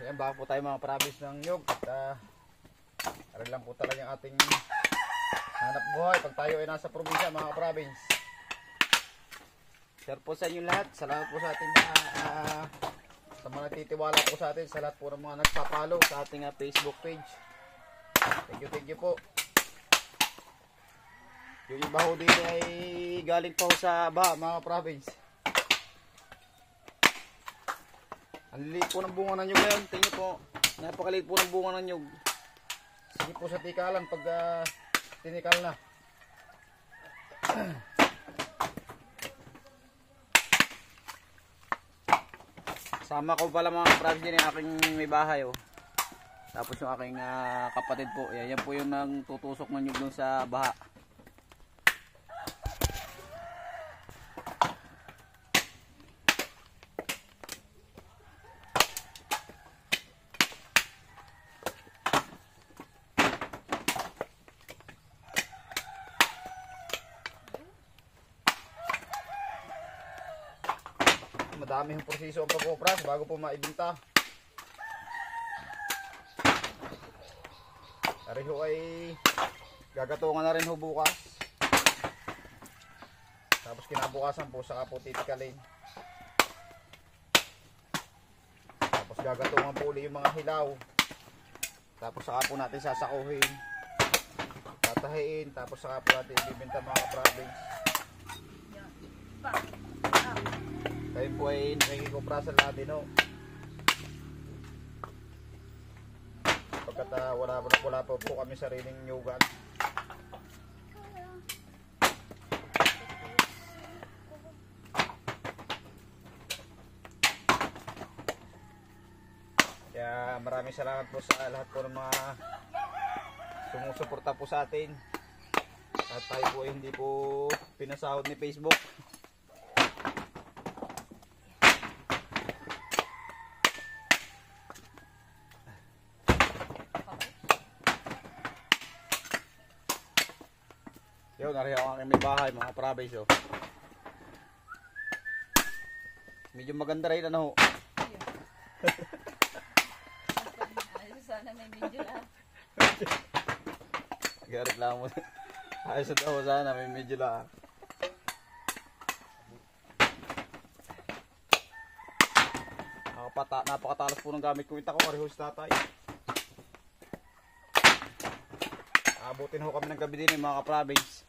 Ayan, baka po tayo mga province ng nyug. At aral lang po talaga yung ating hanap buhay pag tayo ay nasa probinsya mga province. Share po sa inyo lahat. Salamat po sa ating mga sa mga nagtitiwala po sa atin, sa lahat po ng mga nagpapalo sa ating Facebook page. Thank you po. Yung iba ho din ay galing pa ho sa baha mga province. Ang liit po ng bunga ng nyug ngayon. Tingnan po, napakaliit po ng bunga ng nyug. Sige po sa tikalan pag tinikal na. Sama ko pala mga province din yung aking may bahay oh. Tapos yung aking kapatid po, yan po yung nang tutusok ng nyug dun sa baha. Madami yung proseso ang pag-opras bago po maibenta. Ariho ay gagatungan na rin ho bukas. Tapos kinabukasan po saka po titikalin. Tapos gagatungan po ulit yung mga hilaw. Tapos saka po natin sasakuhin. Tatahiin. Tapos saka po natin ibibenta mga province. Kayo po ay nakikikuprasan natin no. Pagkat wala po kami sariling nyugan. Kaya maraming salamat po sa lahat po ng mga sumusuporta po sa atin. At tayo po ay hindi po pinasahod ni Facebook. Yun, nariyan ang aking may bahay, mga province oh. Medyo maganda rin ano ho. Ayos sana may medyo lang. Nagreklamo. Ayos daw sana may medyo lang. Napakatalas po ng gamit ko. Ita ko, karihos tatay. Abutin ho kami ng gabi din mga province.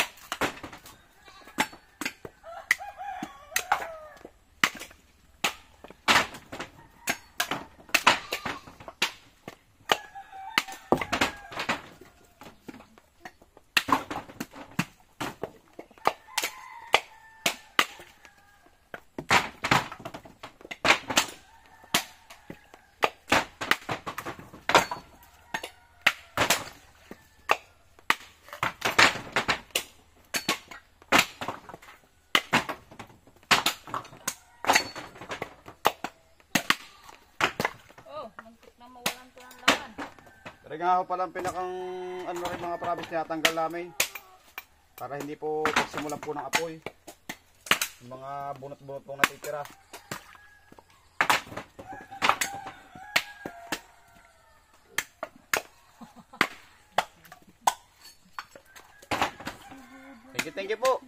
Pero nga ho pala ang pinakang ano rin mga province na tanggal namin para hindi po pagsimulan po ng apoy yung mga bunot-bunot pong natitira. Thank you po.